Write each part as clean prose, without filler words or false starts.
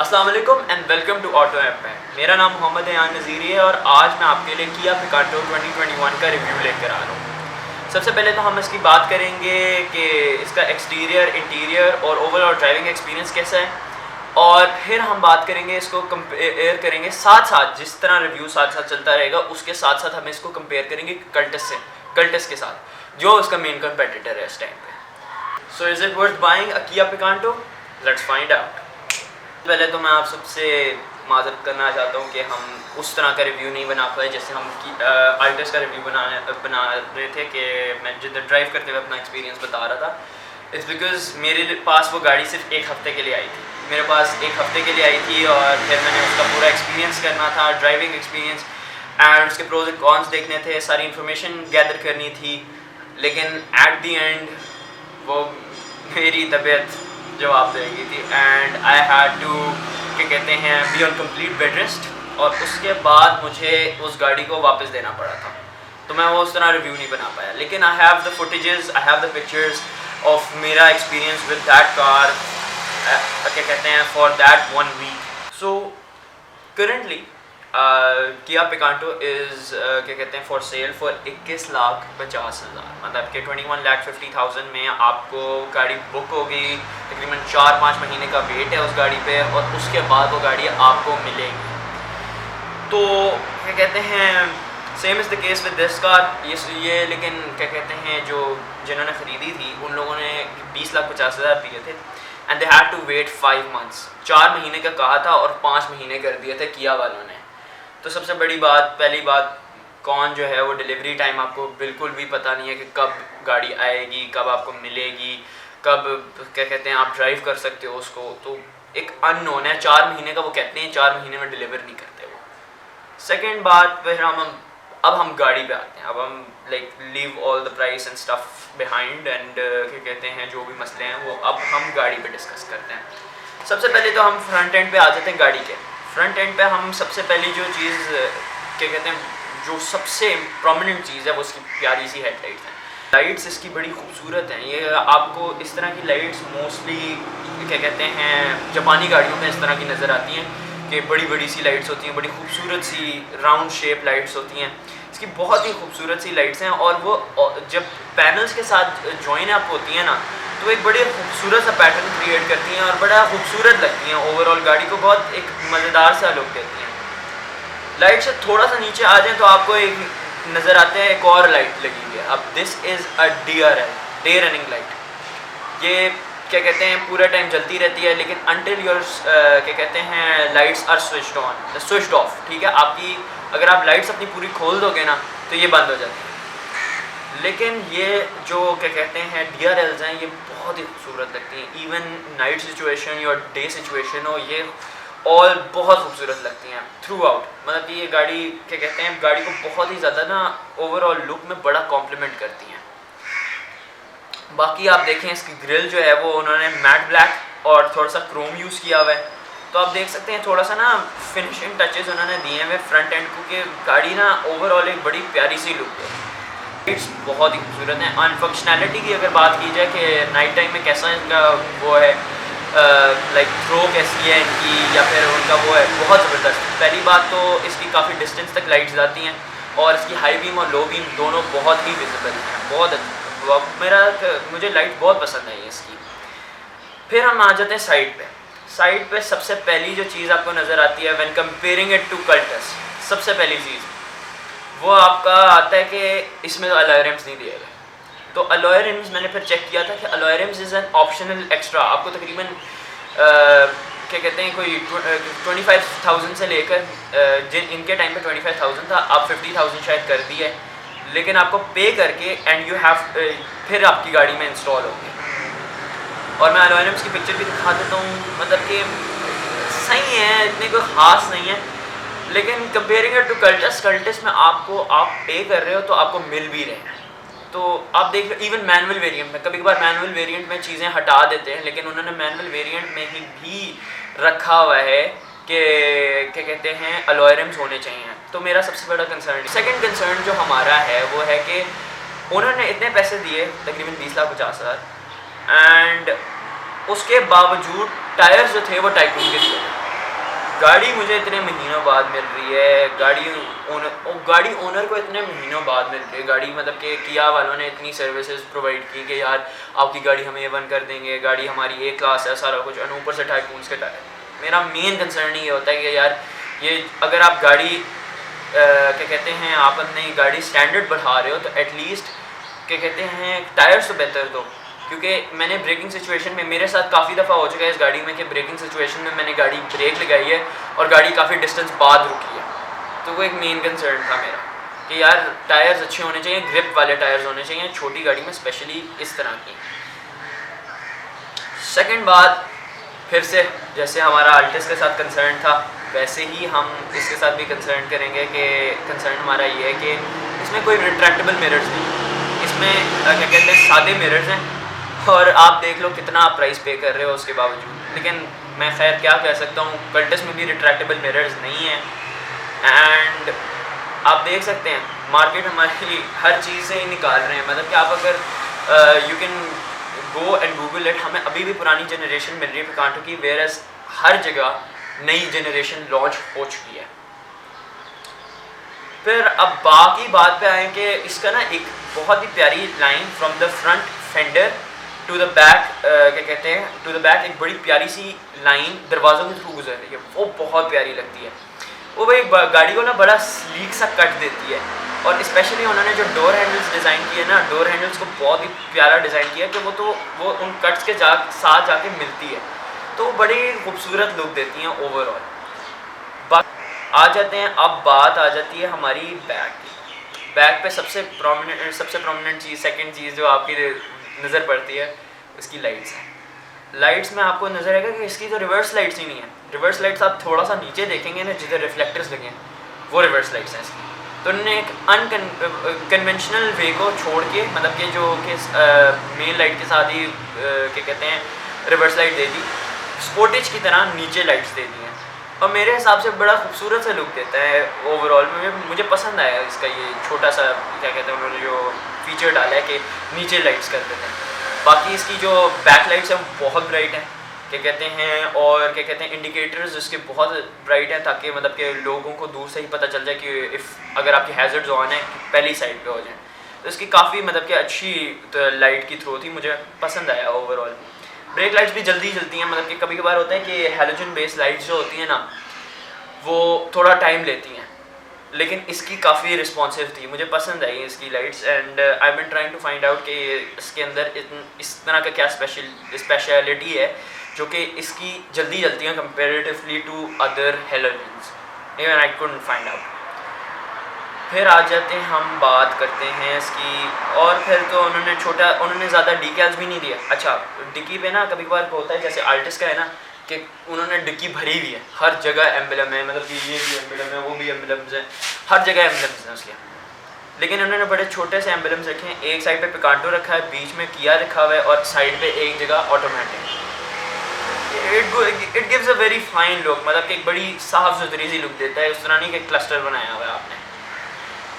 अस्सलाम वालेकुम and welcome to auto app में। मेरा नाम मोहम्मद यान नज़ीरी है और आज मैं आपके लिए किया पिकांटो 2021 का रिव्यू लेकर आ रहा हूँ। सबसे पहले तो हम इसकी बात करेंगे कि इसका एक्सटीरियर, इंटीरियर और ओवरऑल ड्राइविंग एक्सपीरियंस कैसा है, और फिर हम बात करेंगे, इसको कंपेयर करेंगे साथ साथ, जिस तरह रिव्यू साथ साथ चलता रहेगा उसके साथ साथ हम इसको कंपेयर करेंगे कल्टस के साथ, जो उसका मेन कंपेटिटर है इस टाइम पे। So is it worth buying a Kia Picanto? Let's find out. पहले तो मैं आप सबसे माजरत करना चाहता हूँ कि हम उस तरह का रिव्यू नहीं बना पाए जैसे हम आल्टस का रिव्यू बना रहे थे, कि मैं जिधर ड्राइव करते हुए अपना एक्सपीरियंस बता रहा था। इट्स बिकॉज़ मेरे पास वो गाड़ी सिर्फ एक हफ़्ते के लिए आई थी, मेरे पास एक हफ़्ते के लिए आई थी और फिर मैंने उसका पूरा एक्सपीरियंस करना था, ड्राइविंग एक्सपीरियंस एंड उसके प्रोज एंड कॉन्स देखने थे, सारी इन्फॉर्मेशन गैदर करनी थी। लेकिन एट दी एंड वो मेरी तबीयत जवाब देगी थी एंड आई हैड टू, क्या कहते हैं, be on complete bed rest, और उसके बाद मुझे उस गाड़ी को वापस देना पड़ा था। तो मैं वो उस तरह रिव्यू नहीं बना पाया, लेकिन I have the footages, I have the pictures of मेरा एक्सपीरियंस विद दैट कार, क्या कहते हैं, for that 1 week. So currently Kia Picanto is, क्या कहते हैं, फॉर सेल फॉर 21,50,000, मतलब कि 21,50,000 में आपको गाड़ी बुक होगी। तकरीबन 4-5 महीने का वेट है उस गाड़ी पे और उसके बाद वो गाड़ी आपको मिलेगी। तो क्या कहते हैं, same is the case with this car. ये लेकिन क्या कहते हैं, जो जिन्होंने ख़रीदी थी उन लोगों ने 20,50,000 दिए थे and they had to wait 5 months. 4 महीने का कहा था और 5 महीने कर दिए थे किया वालों ने। तो सबसे बड़ी बात, पहली बात, कौन जो है वो डिलीवरी टाइम आपको बिल्कुल भी पता नहीं है कि कब गाड़ी आएगी, कब आपको मिलेगी, कब, क्या कहते हैं, आप ड्राइव कर सकते हो उसको। तो एक अननोन है। 4 महीने का वो कहते हैं, 4 महीने में डिलीवर नहीं करते वो। सेकेंड बात, फिर अब हम गाड़ी पे आते हैं। अब हम like leave all the price and stuff behind and, क्या कहते हैं, जो भी मसले हैं वो अब हम गाड़ी पे डिस्कस करते हैं। सबसे पहले तो हम फ्रंट एंड पे आ जाते हैं। गाड़ी के फ्रंट एंड पे हम सबसे पहली जो चीज़, क्या कहते हैं, जो सबसे प्रोमिनेंट चीज़ है वो इसकी प्यारी सी हेडलाइट्स हैं। लाइट्स इसकी बड़ी खूबसूरत हैं। ये आपको इस तरह की लाइट्स मोस्टली, क्या कहते हैं, जापानी गाड़ियों में इस तरह की नज़र आती हैं कि बड़ी बड़ी सी लाइट्स होती हैं, बड़ी खूबसूरत सी राउंड शेप लाइट्स होती हैं। इसकी बहुत ही खूबसूरत सी लाइट्स हैं और वो जब पैनल्स के साथ जॉइन अप होती हैं ना, तो एक बड़े खूबसूरत सा पैटर्न क्रिएट करती हैं और बड़ा खूबसूरत लगती हैं। ओवरऑल गाड़ी को बहुत एक मज़ेदार सा लुक देती हैं। लाइट से थोड़ा सा नीचे आ जाएं तो आपको एक नज़र आता है, एक और लाइट लगी हुई है। अब this is a day running light. ये, क्या कहते हैं, पूरा टाइम जलती रहती है, लेकिन अनटिल योर, क्या कहते हैं, लाइट्स आर स्विच्ड ऑफ। ठीक है, आपकी अगर आप लाइट्स अपनी पूरी खोल दोगे ना तो ये बंद हो जाती है। लेकिन ये जो, क्या कहते हैं, DRLs हैं, ये बहुत ही खूबसूरत लगती हैं। इवन नाइट सिचुएशन या डे सिचुएशन हो, ये ऑल बहुत खूबसूरत लगती हैं थ्रू आउट। मतलब कि ये गाड़ी, क्या कहते हैं, गाड़ी को बहुत ही ज़्यादा ना ओवरऑल लुक में बड़ा कॉम्प्लीमेंट करती हैं। बाकी आप देखें, इसकी ग्रिल जो है वो उन्होंने मैट ब्लैक और थोड़ा सा क्रोम यूज़ किया हुआ है। तो आप देख सकते हैं थोड़ा सा ना फिनिशिंग टचेज़ उन्होंने दिए हुए फ्रंट एंड को, कि गाड़ी ना ओवरऑल एक बड़ी प्यारी सी लुक है। लाइट्स बहुत ही खूबसूरत हैं। ऑन फंक्शनैलिटी की अगर बात की जाए कि नाइट टाइम में कैसा इनका वो है, लाइक थ्रो कैसी है इनकी, या फिर उनका वो है, बहुत ज़बरदस्त। पहली बात तो इसकी काफ़ी डिस्टेंस तक लाइट्स जाती हैं और इसकी हाई बीम और लो बीम दोनों बहुत ही विजिबल हैं। बहुत अच्छा, मुझे लाइट बहुत पसंद आई है इसकी। फिर हम आ जाते हैं साइड पे सबसे पहली जो चीज़ आपको नज़र आती है when comparing it to Cultus, सबसे पहली चीज़ वो आपका आता है कि इसमें तो अलॉय रिम्स नहीं दिए गए। तो अलॉय रिम्स मैंने फिर चेक किया था कि alloy RIMS is an optional extra. आपको तकरीबन, क्या कहते हैं, कोई 25,000 से लेकर, जिन इनके टाइम पे 25,000 था, अब 50,000 शायद कर दिया है, लेकिन आपको पे करके एंड यू हैव, फिर आपकी गाड़ी में इंस्टॉल होंगे। और मैं अलॉय रिम्स की पिक्चर भी दिखा देता हूँ, मतलब कि सही है, इतने कोई ख़ास नहीं है, लेकिन कंपेयरिंग इट टू कल्टस में आप पे कर रहे हो तो आपको मिल भी रहे हैं। तो आप देख लो, इवन मैनुअल वेरिएंट में, कभी कभार मैनुअल वेरिएंट में चीज़ें हटा देते हैं, लेकिन उन्होंने मैनुअल वेरिएंट में ही भी रखा हुआ है कि, क्या कहते हैं, अलॉय रिम्स होने चाहिए। तो मेरा सबसे बड़ा कंसर्न, सेकंड कंसर्न जो हमारा है वो है कि उन्होंने इतने पैसे दिए, तकरीबन 20,50,000, एंड उसके बावजूद टायर्स जो थे वो टाइकून के दिए। गाड़ी मुझे इतने महीनों बाद मिल रही है, गाड़ी ओनर को इतने महीनों बाद मिल रही है। गाड़ी मतलब कि किया वालों ने इतनी सर्विसेज प्रोवाइड की कि यार आपकी गाड़ी हम A1 कर देंगे, गाड़ी हमारी A क्लास है, सारा कुछ, और ऊपर से टाइकून्स के टायर। मेरा मेन कंसर्न ये होता है कि यार ये अगर आप गाड़ी क्या कहते हैं, आप अपनी गाड़ी स्टैंडर्ड बढ़ा रहे हो तो एटलीस्ट क्या कहते हैं टायर्स तो बेहतर दो। क्योंकि मैंने ब्रेकिंग सिचुएशन में, मेरे साथ काफ़ी दफ़ा हो चुका है इस गाड़ी में कि ब्रेकिंग सिचुएशन में मैंने गाड़ी ब्रेक लगाई है और गाड़ी काफ़ी डिस्टेंस बाद रुकी है। तो वो एक मेन कंसर्न था मेरा कि यार टायर्स अच्छे होने चाहिए, ग्रिप वाले टायर्स होने चाहिए छोटी गाड़ी में, स्पेशली इस तरह की। सेकंड बात, फिर से जैसे हमारा अल्टिस के साथ कंसर्न था वैसे ही हम इसके साथ भी कंसर्न करेंगे कि कंसर्न हमारा ये है कि इसमें कोई रिट्रैक्टेबल मिरर्स नहीं, इसमें क्या कहते हैं सादे मिरर्स हैं, और आप देख लो कितना आप प्राइस पे कर रहे हो उसके बावजूद। लेकिन मैं खैर क्या कह सकता हूँ, कल्टस में भी रिट्रैक्टेबल मिरर्स नहीं है। एंड आप देख सकते हैं मार्केट हमारी हर चीज़ से ही निकाल रहे हैं, मतलब कि आप अगर you can go and Google it, हमें अभी भी पुरानी जनरेशन मिल रही है पिकांटो की, वेयरएज हर जगह नई जनरेशन लॉन्च हो चुकी है। फिर अब बाकी बात पे आए कि इसका ना एक बहुत ही प्यारी line from the front fender to the back, क्या कहते हैं टू द बैक, एक बड़ी प्यारी सी लाइन दरवाज़ों के थ्रू गुजर रही है, वो बहुत प्यारी लगती है। वो भाई गाड़ी को ना बड़ा स्लीक सा कट देती है, और स्पेशली उन्होंने जो डोर हैंडल्स डिज़ाइन किए ना, डोर हैंडल्स को बहुत ही प्यारा डिज़ाइन किया कि वो उन कट्स के साथ जाके मिलती है, तो बड़ी खूबसूरत लुक देती हैं ओवरऑल। आ जाते हैं, अब बात आ जाती है हमारी बैक की। बैक पे सबसे प्रोमिनेंट चीज़, सेकंड चीज़ जो आपकी नज़र पड़ती है उसकी लाइट्स हैं। लाइट्स में आपको नज़र आएगा कि इसकी तो रिवर्स लाइट्स ही नहीं है। रिवर्स लाइट्स आप थोड़ा सा नीचे देखेंगे ना, जिधर रिफ्लेक्टर्स लगे हैं वो रिवर्स लाइट्स हैं इसकी। तो उन्होंने एक कन्वेंशनल वे को छोड़ के, मतलब कि जो कि मेन लाइट के साथ ही क्या कहते हैं रिवर्स लाइट दे दी, स्पोर्टेज की तरह नीचे लाइट्स दे दी हैं, और मेरे हिसाब से बड़ा खूबसूरत सा लुक देता है ओवरऑल। मुझे पसंद आया इसका ये छोटा सा क्या कहते हैं उन्होंने जो फीचर डाला है कि नीचे लाइट्स कर देते हैं। बाकी इसकी जो बैक लाइट्स हैं वो बहुत ब्राइट हैं, क्या कहते हैं, और क्या कहते हैं इंडिकेटर्स इसके बहुत ब्राइट हैं, ताकि मतलब कि लोगों को दूर से ही पता चल जाए कि इफ़ अगर आपकी हैज़र्ड्स ऑन है पहली साइड पे हो जाए। तो इसकी काफ़ी मतलब कि अच्छी लाइट की थ्रो थी, मुझे पसंद आया ओवरऑल। ब्रेक लाइट्स भी जल्दी चलती हैं, मतलब कि कभी कभार होता है कि हैलोजन बेस्ड लाइट्स जो होती हैं ना वो थोड़ा टाइम लेती हैं, लेकिन इसकी काफ़ी रिस्पॉन्सिव थी, मुझे पसंद आई इसकी lights. And I been trying to find out कि इसके अंदर इस तरह का क्या स्पेशलिटी है जो कि इसकी जल्दी चलती हैं comparatively to other halogens. Even I couldn't find out. फिर आ जाते हैं, हम बात करते हैं इसकी, और फिर तो उन्होंने ज़्यादा डीकैल्स भी नहीं दिया। अच्छा, डिक्की पे ना कभी कभार होता है जैसे आर्टिस्ट का है ना कि उन्होंने डिक्की भरी हुई है, हर जगह एम्बलम है, मतलब कि ये भी एम्बलम है, वो भी एम्बलम्स हैं, हर जगह एम्बलम्स हैं उसके। लेकिन उन्होंने बड़े छोटे से एम्बलम्स रखे हैं, एक साइड पे पिकांटो रखा है, बीच में किया रखा हुआ है, और साइड पे एक जगह automatic. It gives a very fine look, मतलब कि एक बड़ी साफ सुथरी सी लुक देता है, उस तरह नहीं कि क्लस्टर बनाया हुआ है आपने।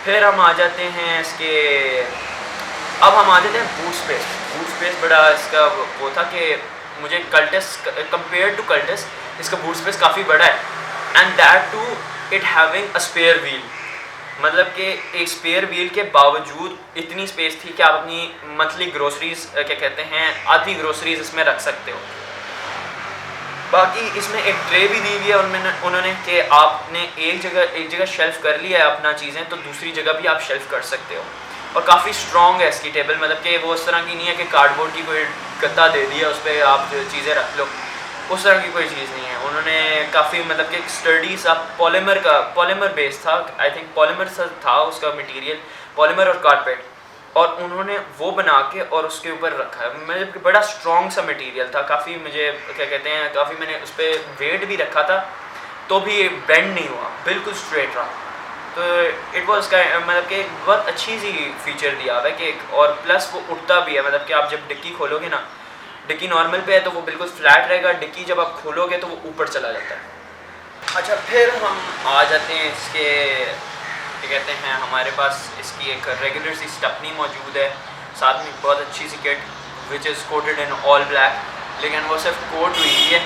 फिर हम आ जाते हैं इसके, अब हम आ जाते हैं बूट स्पेस। बूट स्पेस बड़ा इसका वो था कि मुझे कल्टस कंपेयर टू कल्टस इसका बूट स्पेस काफ़ी बड़ा है, and that too it having a spare wheel, मतलब कि एक स्पेयर व्हील के बावजूद इतनी स्पेस थी कि आप अपनी मंथली ग्रोसरीज क्या कहते हैं आधी ग्रोसरीज इसमें रख सकते हो। बाकी इसमें एक ट्रे भी दी हुई है उन्होंने कि आपने एक जगह शेल्फ कर लिया है अपना चीज़ें, तो दूसरी जगह भी आप शेल्फ कर सकते हो। और काफ़ी स्ट्रॉन्ग है इसकी टेबल, मतलब कि वो उस तरह की नहीं है कि कार्डबोर्ड की कोई गद्दा दे दिया उस पर आप चीज़ें रख लो, उस तरह की कोई चीज़ नहीं है। उन्होंने काफ़ी मतलब कि स्टडी सा पॉलीमर बेस था, आई थिंक पॉलीमर सा था उसका मटेरियल, पॉलीमर और कारपेट, और उन्होंने वो बना के और उसके ऊपर रखा है। मतलब बड़ा स्ट्रॉन्ग सा मटेरियल था, काफ़ी मुझे क्या कहते हैं काफ़ी मैंने उस पर वेट भी रखा था तो भी बेंड नहीं हुआ, बिल्कुल स्ट्रेट रहा। तो इट वॉज का मतलब कि बहुत अच्छी सी फीचर दिया हुआ है कि, और प्लस वो उठता भी है, मतलब कि आप जब डिक्की खोलोगे ना, डिक्की नॉर्मल पे है तो वो बिल्कुल फ्लैट रहेगा, डिक्की जब आप खोलोगे तो वो ऊपर चला जाता है। अच्छा, फिर हम आ जाते हैं इसके क्या कहते हैं, हमारे पास इसकी एक रेगुलर सी स्टपनी मौजूद है, साथ में बहुत अच्छी सी kit which is coated in all black, लेकिन वो सिर्फ कोट हुई है,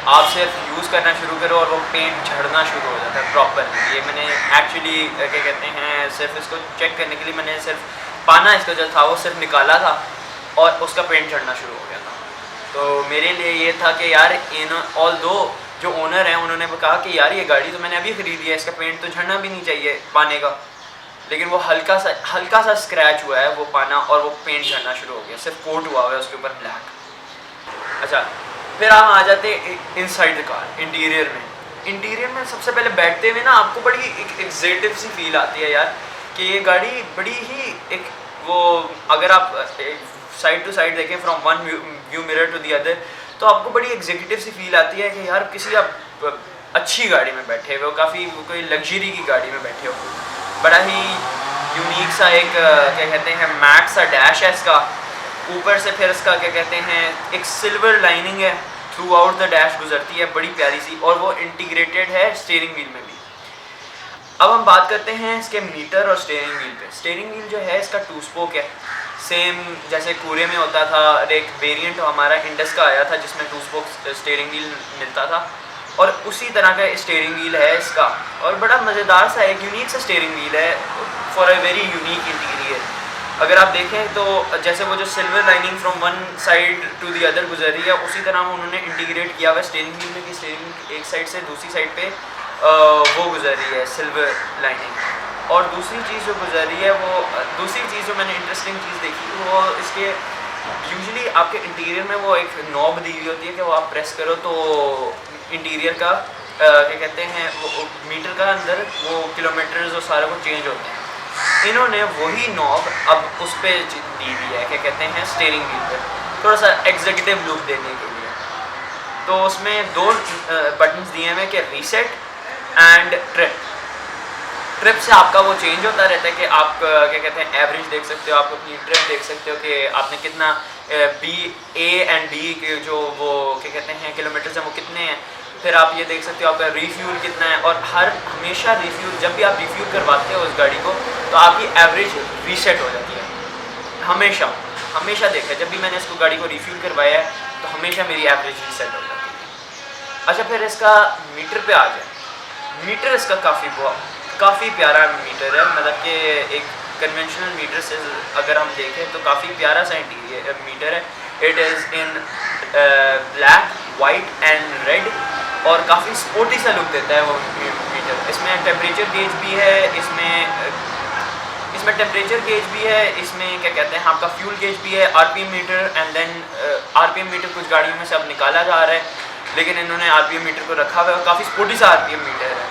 आप सिर्फ यूज़ करना शुरू करो और वो पेंट झड़ना शुरू हो जाता है प्रॉपर। ये मैंने एक्चुअली क्या कहते हैं सिर्फ इसको चेक करने के लिए मैंने सिर्फ पाना इसका जो था वो सिर्फ निकाला था और उसका पेंट झड़ना शुरू हो गया था। तो मेरे लिए ये था कि यार इन ऑल दो जो ओनर हैं उन्होंने कहा कि यार ये गाड़ी तो मैंने अभी ख़रीदी है, इसका पेंट तो झड़ना भी नहीं चाहिए पाने का, लेकिन वो हल्का सा स्क्रैच हुआ है वो पाना और वो पेंट झड़ना शुरू हो गया, सिर्फ कोट हुआ है उसके ऊपर ब्लैक। अच्छा, फिर हम आ जाते इनसाइड द कार, इंटीरियर में सबसे पहले बैठते हुए ना आपको बड़ी एक एग्जैक्टिव सी फील आती है यार कि ये गाड़ी बड़ी ही एक वो, अगर आप साइड टू साइड देखें from one view mirror to the other, तो आपको बड़ी एग्जीक्यूटिव सी फील आती है कि यार किसी आप अच्छी गाड़ी में बैठे हुए हो, काफ़ी कोई लग्जरी की गाड़ी में बैठे हो। बड़ा ही यूनिक सा एक क्या कहते हैं मैट सा डैश है इसका, ऊपर से फिर इसका क्या कहते हैं एक सिल्वर लाइनिंग है थ्रू आउट द डैश गुजरती है, बड़ी प्यारी सी, और वो इंटीग्रेटेड है स्टीयरिंग व्हील में भी। अब हम बात करते हैं इसके मीटर और स्टीयरिंग व्हील पे। स्टीयरिंग व्हील जो है इसका 2 स्पोक है, सेम जैसे कूरे में होता था। एक वेरिएंट हमारा इंडस का आया था जिसमें 2 स्पोक स्टीयरिंग व्हील मिलता था, और उसी तरह का स्टीयरिंग व्हील है इसका, और बड़ा मज़ेदार सा एक यूनिक सा स्टीयरिंग व्हील है for a very unique interior. अगर आप देखें तो जैसे वो जो silver lining from one side to the other गुजर रही है, उसी तरह उन्होंने इंटीग्रेट किया हुआ स्टीयरिंग व्हील में कि स्टीयरिंग एक साइड से दूसरी साइड पे वो गुजर रही है सिल्वर लाइनिंग। और दूसरी चीज़ जो गुजर रही है वो दूसरी चीज़ जो मैंने इंटरेस्टिंग चीज़ देखी वो इसके यूजुअली आपके इंटीरियर में वो एक नॉब दी हुई होती है कि वो आप प्रेस करो तो इंटीरियर का क्या कहते हैं वो मीटर का अंदर वो किलोमीटर्स और सारा कुछ चेंज होते हैं। इन्होंने वही नॉब अब उस पर दी हुई है क्या कहते हैं स्टीयरिंग व्हील पर, थोड़ा सा एग्जीक्यूटिव लुक देने के लिए। तो उसमें 2 बटन्स दिए हुए कि रीसेट एंड ट्रिप से आपका वो चेंज होता रहता है कि आप क्या कहते हैं एवरेज देख सकते हो, आप अपनी ट्रिप देख सकते हो कि आपने कितना A एंड B के जो वो क्या कहते हैं किलोमीटर्स हैं वो कितने हैं। फिर आप ये देख सकते हो आपका रिफ्यूल कितना है, और हमेशा रिफ्यूल जब भी आप रिफ्यूल करवाते हो उस गाड़ी को तो आपकी एवरेज रीसेट हो जाती है। हमेशा देखा जब भी मैंने इसको गाड़ी को रिफ्यूल करवाया है तो हमेशा मेरी एवरेज रीसेट हो जाती है। अच्छा, फिर इसका मीटर पे आ जाए। मीटर इसका काफ़ी प्यारा मीटर है, मतलब कि एक कन्वेंशनल मीटर से अगर हम देखें तो काफ़ी प्यारा सा इंटीरियर मीटर है। It is in black, white and red, और काफ़ी स्पोर्टी सा लुक देता है वो मीटर। इसमें टेम्परेचर गेज भी है, इसमें टेम्परेचर गेज भी है, इसमें क्या कहते हैं आपका फ्यूल गेज भी है, RPM meter, and then RPM meter कुछ गाड़ियों में से अब निकाला जा रहा है, लेकिन इन्होंने आरपीएम मीटर को रखा हुआ है और काफ़ी स्पोर्टी सा आरपीएम मीटर है।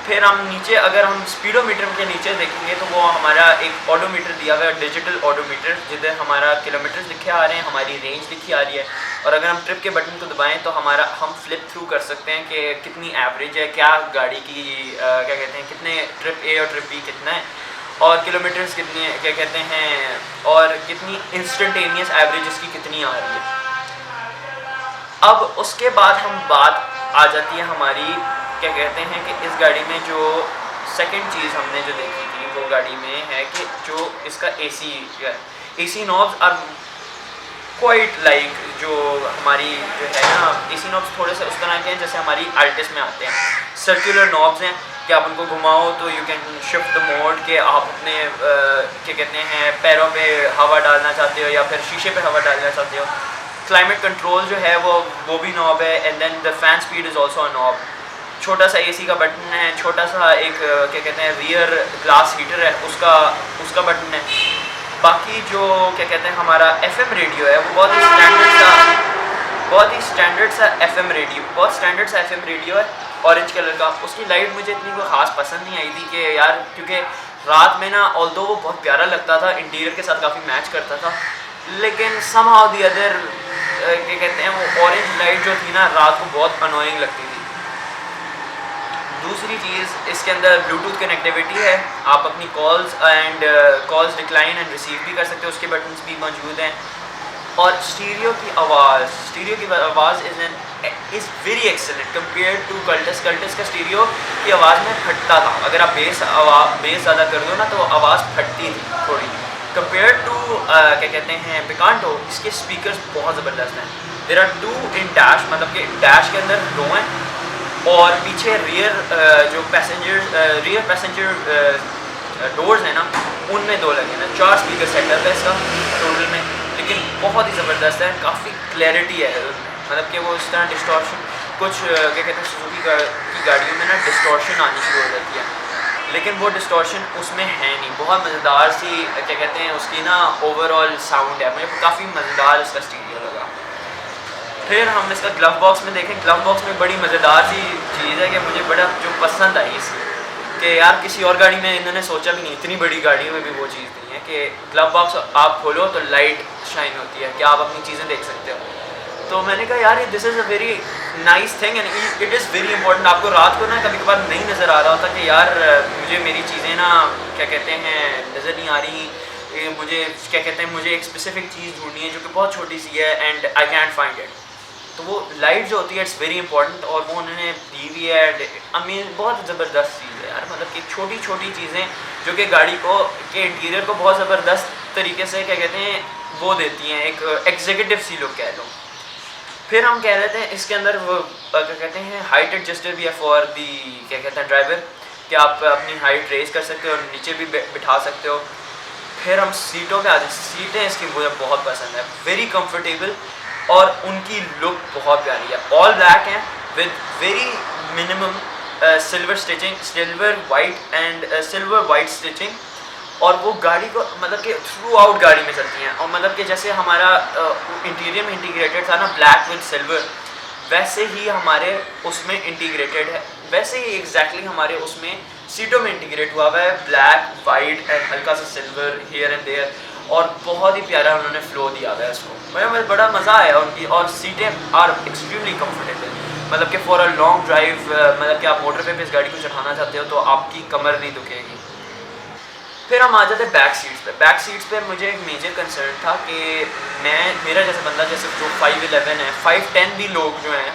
फिर हम नीचे अगर हम स्पीडोमीटर के नीचे देखेंगे तो वो हमारा एक ऑडोमीटर दिया हुआ है, डिजिटल ऑडोमीटर, जिधर हमारा किलोमीटर्स लिखे आ रहे हैं, हमारी रेंज लिखी आ रही है, और अगर हम ट्रिप के बटन को दबाएं तो हम फ्लिप थ्रू कर सकते हैं कि कितनी एवरेज है, क्या गाड़ी की क्या कहते हैं कितने ट्रिप ए और ट्रिप बी कितना है, और किलोमीटर्स कितने क्या कहते हैं, और कितनी इंस्टेंटेनियस एवरेज इसकी कितनी आ रही है। अब उसके बाद बात आ जाती है हमारी क्या कहते हैं कि इस गाड़ी में जो सेकंड चीज़ हमने जो देखी थी वो गाड़ी में है कि जो इसका AC knobs are quite like जो हमारी जो है ना एसी नॉब्स थोड़े से उस तरह के हैं जैसे हमारी आल्टिस में आते हैं। सर्कुलर नॉब्स हैं कि आप उनको घुमाओ तो you can shift the mode के आप अपने क्या कहते हैं पैरों पे हवा डालना चाहते हो या फिर शीशे पे हवा डालना चाहते हो। क्लाइमेट कंट्रोल जो है वो भी नॉब है, and then the fan speed is also a knob. छोटा सा एसी का बटन है, छोटा सा एक क्या कहते हैं रियर ग्लास हीटर है उसका बटन है। बाकी जो क्या कहते हैं हमारा एफएम रेडियो है वो बहुत ही स्टैंडर्ड सा एफएम रेडियो है, ऑरेंज कलर का। उसकी लाइट मुझे इतनी कोई ख़ास पसंद नहीं आई थी कि यार, क्योंकि रात में ना ऑल्दो वो बहुत प्यारा लगता था, इंटीरियर के साथ काफ़ी मैच करता था, लेकिन समहाउ दी अदर क्या कहते हैं वो ऑरेंज लाइट जो थी ना रात को बहुत अनोइंग लगती थी। दूसरी चीज़ इसके अंदर ब्लूटूथ कनेक्टिविटी है, आप अपनी कॉल्स डिक्लाइन एंड रिसीव भी कर सकते हो, उसके बटन्स भी मौजूद हैं। और स्टीरियो की आवाज़ is very excellent compare to Cultus का स्टीरियो की आवाज़ में फटता था, अगर आप बेस ज़्यादा कर दो ना तो आवाज़ फटती थी थोड़ी। कंपेयर टू क्या कहते हैं पिकांटो, इसके स्पीकर्स बहुत ज़बरदस्त हैं। देयर आर 2 इन डैश, मतलब कि डैश के अंदर 2 हैं और पीछे रियर पैसेंजर डोर्स हैं ना, उनमें 2 लगे ना। 4 स्पीकर सेटअप है इसका टोटल में, लेकिन बहुत ही ज़बरदस्त है, काफ़ी क्लैरिटी है उसमें, मतलब कि वो इस तरह डिस्टॉर्शन, कुछ क्या कहते हैं सुजुकी की गाड़ियों में ना डिस्टॉर्शन आनी शुरू हो जाती है, लेकिन वो डिस्टॉर्शन उसमें है नहीं। बहुत मज़ेदार सी क्या कहते हैं उसकी ना ओवरऑल साउंड है, मुझे काफ़ी मज़ेदार इसका स्टीरियो लगा। फिर हम इसका ग्लव बॉक्स में देखें, ग्लव बॉक्स में बड़ी मज़ेदार सी चीज़ है कि मुझे बड़ा जो पसंद आई इसकी, कि यार किसी और गाड़ी में इन्होंने सोचा भी नहीं, इतनी बड़ी गाड़ियों में भी वो चीज़ नहीं है कि ग्लव बॉक्स आप खोलो तो लाइट शाइन होती है कि आप अपनी चीज़ें देख सकते हो। तो मैंने कहा यार this is a very nice thing and it is very important. आपको रात को ना कभी कभार नहीं नज़र आ रहा होता कि यार मुझे मेरी चीज़ें ना क्या कहते हैं नज़र नहीं आ रही, मुझे क्या कहते हैं मुझे एक स्पेसिफिक चीज़ ढूंढनी है जो कि बहुत छोटी सी है and I can't find it. तो वो लाइट जो होती है इट्स वेरी इंपॉर्टेंट, और वो उन्होंने दी हुई है। आई मीन बहुत ज़बरदस्त चीज़ है यार, मतलब कि छोटी छोटी चीज़ें जो कि गाड़ी को के इंटीरियर को बहुत ज़बरदस्त तरीके से क्या कहते हैं वो देती हैं, एक एग्जीक्यूटिव सी लुक कह लो। फिर हम कह रहे थे इसके अंदर वो क्या कहते हैं हाइट एडजस्टर भी है फॉर दी क्या कहते हैं ड्राइवर, कि आप अपनी हाइट रेज कर सकते हो और नीचे भी बिठा सकते हो। फिर हम सीटों पे आते हैं, सीटें इसकी मुझे बहुत पसंद है, वेरी कंफर्टेबल और उनकी लुक बहुत प्यारी है। ऑल ब्लैक हैं with very minimum silver stitching, silver white and silver white stitching, और वो गाड़ी को मतलब कि थ्रू आउट गाड़ी में चलती हैं। और मतलब कि जैसे हमारा इंटीरियर में इंटीग्रेटेड था ना ब्लैक विद सिल्वर, वैसे ही हमारे उसमें इंटीग्रेटेड है, वैसे ही एग्जैक्टली हमारे उसमें सीटों में इंटीग्रेट हुआ हुआ है, ब्लैक वाइट एंड हल्का सा सिल्वर हियर एंड देयर, और बहुत ही प्यारा उन्होंने फ्लो दिया हुआ है उसको। मुझे बड़ा मज़ा आया उनकी, और सीटें आर एक्सट्रीमली कम्फर्टेबल, मतलब कि फॉर अ लॉन्ग ड्राइव, मतलब कि आप मोटरवे पे इस गाड़ी को चढ़ाना चाहते हो तो आपकी कमर नहीं दुखेगी। फिर हम आ जाते हैं बैक सीट्स पे। बैक सीट्स पे मुझे एक मेजर कंसर्न था कि मेरा जैसे बंदा जैसे जो 5'11" है, 5'10" भी लोग जो हैं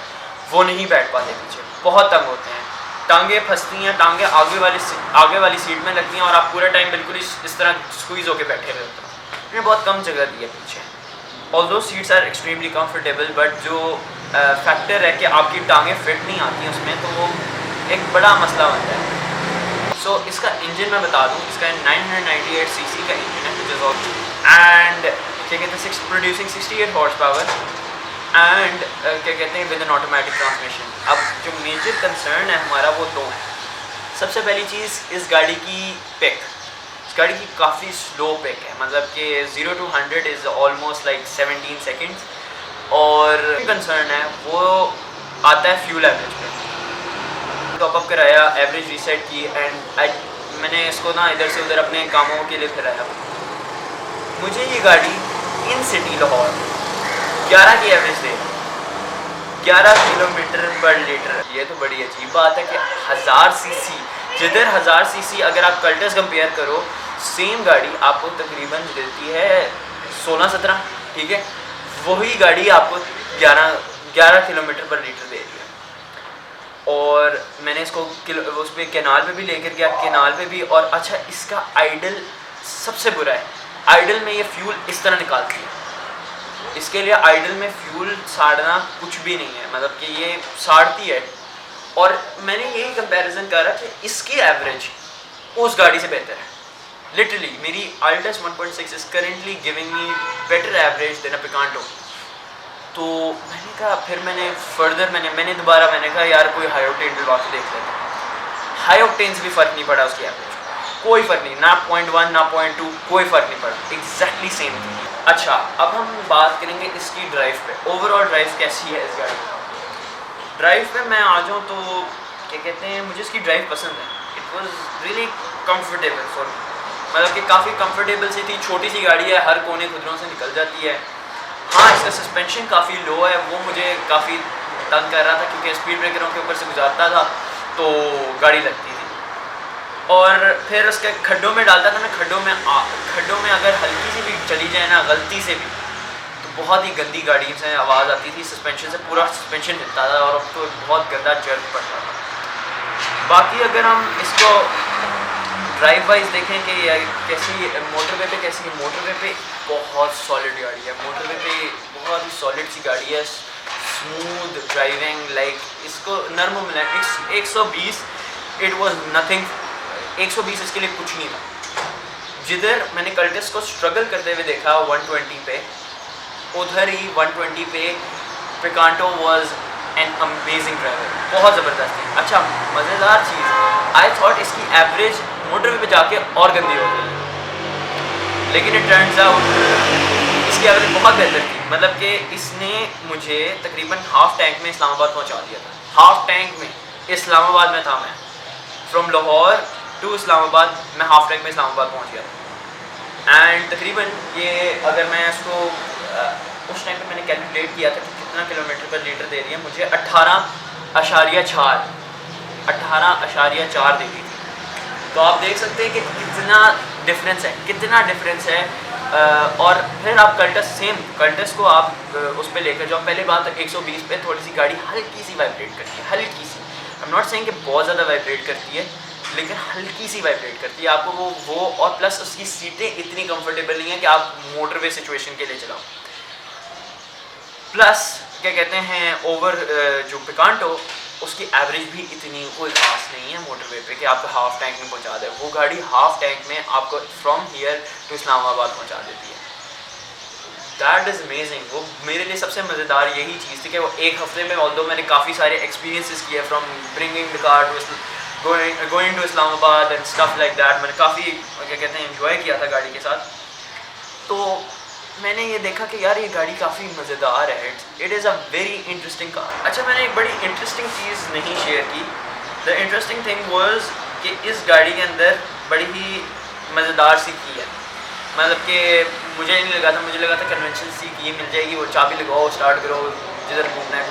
वो नहीं बैठ पाते पीछे, बहुत तंग होते हैं, टांगे फंसती हैं, टांगे आगे वाली सीट में लगती हैं और आप पूरे टाइम बिल्कुल इस तरह स्क्वीज़ होकर बैठे हुए होते हैं। मैंने बहुत कम जगह दी है पीछे, although seats are extremely comfortable, but जो फैक्टर है कि आपकी टांगे फिट नहीं आती हैं उसमें, तो वो एक बड़ा मसला बनता है। सो इसका इंजन मैं बता दूं, इसका 998 सीसी का इंजन है, विच इज़ ऑल एंड क्या कहते हैं प्रोड्यूसिंग 68 हॉर्स पावर एंड क्या कहते हैं विद एन ऑटोमेटिक ट्रांसमिशन। अब जो मेजर कंसर्न है हमारा वो दो हैं। सबसे पहली चीज़ इस गाड़ी की पिक, इस गाड़ी की काफ़ी स्लो पिक है, मतलब कि 0 to 100 is almost like 17 seconds. और कंसर्न है वो आता है फ्यूल एवरेज पे। टॉपअप कराया, एवरेज रीसेट की एंड मैंने इसको ना इधर से उधर अपने कामों के लिए फिराया। मुझे ये गाड़ी इन सिटी लाहौर 11 की एवरेज दे, 11 किलोमीटर पर लीटर। ये तो बड़ी अजीब बात है कि 1000 सीसी, जिधर 1000 सीसी अगर आप कल्टस कंपेयर करो, सेम गाड़ी आपको तकरीबन देती है 16-17, ठीक है, वही गाड़ी आपको 11 किलोमीटर पर लीटर दे रही है। और मैंने इसको उस पर कैनाल पे भी लेकर गया, कैनाल पे भी। और अच्छा इसका आइडल सबसे बुरा है, आइडल में ये फ्यूल इस तरह निकालती है, इसके लिए आइडल में फ्यूल साड़ना कुछ भी नहीं है, मतलब कि ये साड़ती है। और मैंने यही कंपैरिजन करा कि इसकी एवरेज उस गाड़ी से बेहतर है। लिटरली मेरी Altis 1.6 is currently giving me better average than a Picanto. तो मैंने कहा, फिर मैंने दोबारा मैंने कहा यार कोई हाई ऑक्टेन दिलवा के देख लेते हैं। हाई ऑक्टेन से भी फ़र्क नहीं पड़ा उसकी एवरेज, कोई फ़र्क नहीं, ना 0.1 ना 0.2, कोई फ़र्क नहीं पड़ा, एग्जैक्टली सेम थी। अच्छा अब हम बात करेंगे इसकी ड्राइव पे, ओवरऑल ड्राइव कैसी है इस गाड़ी की। ड्राइव पे मैं आ जाऊँ तो क्या कहते हैं मुझे इसकी ड्राइव पसंद है। It was really comfortable for me, मतलब कि काफ़ी कम्फर्टेबल सी थी। छोटी सी गाड़ी है, हर कोने खुदरों से निकल जाती है। हाँ इसका सस्पेंशन काफ़ी लो है, वो मुझे काफ़ी तंग कर रहा था क्योंकि स्पीड ब्रेकरों के ऊपर से गुजारता था तो गाड़ी लगती थी। और फिर उसके खड्डों में डालता था ना, खड्डों में अगर हल्की सी भी चली जाए ना गलती से भी तो बहुत ही गंदी गाड़ी से आवाज़ आती थी, सस्पेंशन से पूरा सस्पेंशन हिलता था और अब तो बहुत गंदा जर्क पड़ता था। बाकी अगर हम इसको ड्राइव वाइज देखें कि कैसी मोटरवे पे कैसी मोटरवे पे बहुत सॉलिड गाड़ी है, मोटरवे पे बहुत ही सॉलिड सी गाड़ी है, स्मूथ ड्राइविंग, लाइक इसको नर्म मिला 120 इट वाज नथिंग, 120 इसके लिए कुछ नहीं था। जिधर मैंने कल्टस को स्ट्रगल करते हुए देखा 120 पे, उधर ही 120 पे Picanto was an amazing driver, बहुत ज़बरदस्त थी। अच्छा मज़ेदार चीज़, आई थॉट इसकी एवरेज मोटरवे पे जाके और गंदी हो गई, लेकिन इट टर्न्स आउट इसकी एवरेज बहुत बेहतर थी। मतलब कि इसने मुझे तकरीबन हाफ टैंक में इस्लामाबाद पहुंचा दिया था, हाफ टैंक में इस्लामाबाद में था मैं, फ्रॉम लाहौर टू इस्लामाबाद मैं हाफ टैंक में इस्लामाबाद पहुंच गया था। एंड तकरीबन ये अगर मैं इसको उस टाइम पे मैंने कैलकुलेट किया था कि कितना किलोमीटर पर लीटर दे रही है, मुझे 18.4 दे दी थी। तो आप देख सकते हैं कि कितना डिफरेंस है, कितना डिफरेंस है। और फिर आप कल्टस को आप उस पर लेकर जाओ, पहले बात तो 120 पे थोड़ी सी गाड़ी हल्की सी वाइब्रेट करती है, हल्की सी, आई एम नॉट सेइंग कि बहुत ज़्यादा वाइब्रेट करती है, लेकिन हल्की सी वाइब्रेट करती है आपको वो और प्लस उसकी सीटें इतनी कंफर्टेबल नहीं है कि आप मोटरवे सिचुएशन के लिए चलाओ। प्लस क्या कहते हैं ओवर जो पिकांटो उसकी एवरेज भी इतनी कोई खास नहीं है मोटरवे पे कि आपको हाफ टैंक में पहुंचा दे, वो गाड़ी हाफ टैंक में आपको फ्रॉम हियर टू इस्लामाबाद पहुंचा देती है। That is amazing. वो मेरे लिए सबसे मज़ेदार यही चीज़ थी कि वो एक हफ्ते में, ऑल्दो मैंने काफ़ी सारे एक्सपीरियंसेस किए from bringing the car to going to Islamabad and stuff like that, मैंने काफ़ी क्या कहते हैं एंजॉय किया था गाड़ी के साथ। तो मैंने ये देखा कि यार ये गाड़ी काफ़ी मज़ेदार है, it is a very interesting car. अच्छा मैंने एक बड़ी इंटरेस्टिंग चीज़ नहीं शेयर की, द इंटरेस्टिंग थिंग वाज कि इस गाड़ी के अंदर बड़ी ही मज़ेदार सी की है। मतलब कि मुझे नहीं लगा था, मुझे लगा था कन्वेंशनल सी की मिल जाएगी, वो चाबी लगाओ स्टार्ट करो जिधर घूमना है।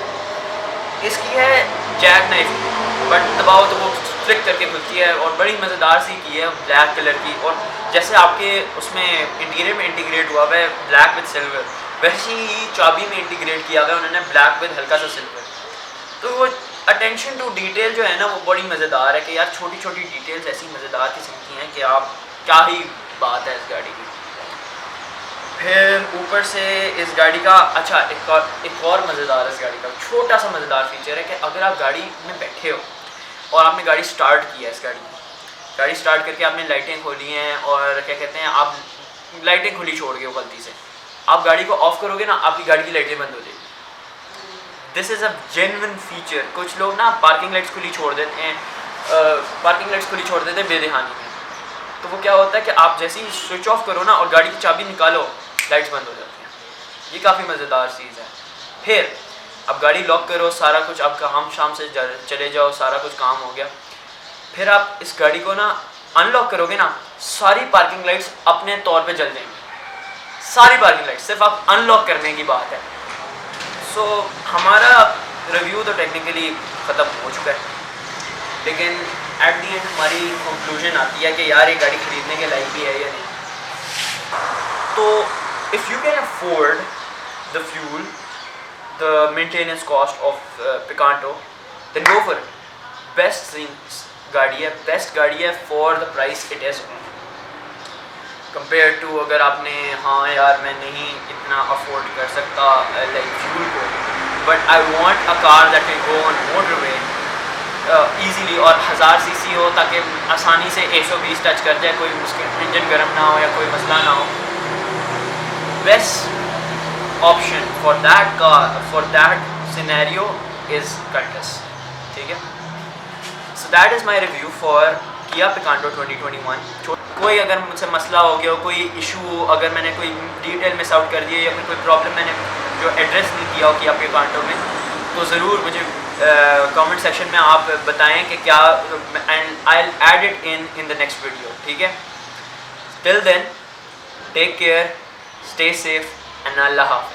इसकी है जैक नाइफ, बट दबाओ तो वो फ्लिक करके खुलती है और बड़ी मज़ेदार सी की है, ब्लैक कलर की। और जैसे आपके उसमें इंटीरियर में इंटीग्रेट हुआ हुआ है ब्लैक विद सिल्वर, वैसे ही चाबी में इंटीग्रेट किया गया उन्होंने ब्लैक विद हल्का सा सिल्वर। तो वो अटेंशन टू डिटेल जो है ना वो बड़ी मज़ेदार है कि यार छोटी छोटी डिटेल्स ऐसी मज़ेदार किस्म की हैं कि आप क्या ही बात है इस गाड़ी की। फिर ऊपर से इस गाड़ी का अच्छा एक और मज़ेदार इस गाड़ी का छोटा सा मज़ेदार फीचर है कि अगर आप गाड़ी में बैठे हो और आपने गाड़ी स्टार्ट की है, इस गाड़ी स्टार्ट करके आपने लाइटें खोली हैं और क्या कहते हैं आप लाइटें खुली छोड़ गए हो गलती से, आप गाड़ी को ऑफ करोगे ना आपकी गाड़ी की लाइटें बंद हो जाएगी। This is a genuine feature. कुछ लोग ना पार्किंग लाइट्स खुली छोड़ देते हैं बेदहानी में, तो वो क्या होता है कि आप जैसे ही स्विच ऑफ करो ना और गाड़ी की चाबी निकालो लाइट्स बंद हो जाती हैं। ये काफ़ी मज़ेदार चीज़ है। फिर अब गाड़ी लॉक करो, सारा कुछ आप काम शाम से चले जाओ, सारा कुछ काम हो गया, फिर आप इस गाड़ी को ना अनलॉक करोगे ना, सारी पार्किंग लाइट्स अपने तौर पे जल जाएंगी, सारी पार्किंग लाइट्स, सिर्फ आप अनलॉक करने की बात है। सो हमारा रिव्यू तो टेक्निकली ख़त्म हो चुका है, लेकिन एट दी एंड हमारी कंक्लूजन आती है कि यार ये गाड़ी ख़रीदने के लायक भी है या नहीं। तो if you can afford the fuel, the maintenance cost of Picanto, then go for it. Best गाड़ी है for the price it is compared to अगर आपने हाँ यार मैं नहीं इतना afford कर सकता like fuel को, but I want a car that can go on motorway easily और 1000 cc हो ताकि आसानी से 120 टच कर जाए, कोई उसके इंजन गर्म ना हो या कोई मसला ना हो। Best option for that car, for that scenario is Cultus, ठीक है। So that is my review for Kia Picanto 2021। कोई अगर मुझसे मसला हो गया हो, कोई इशू अगर मैंने कोई डिटेल मिस आउट कर दिया या फिर कोई प्रॉब्लम मैंने जो एड्रेस नहीं किया हो Kia Picanto में, तो ज़रूर मुझे कमेंट सेक्शन में आप बताएं कि क्या, and I will add it in the next video, ठीक है। Till then take care, stay safe and अल्लाह हाफ़िज़।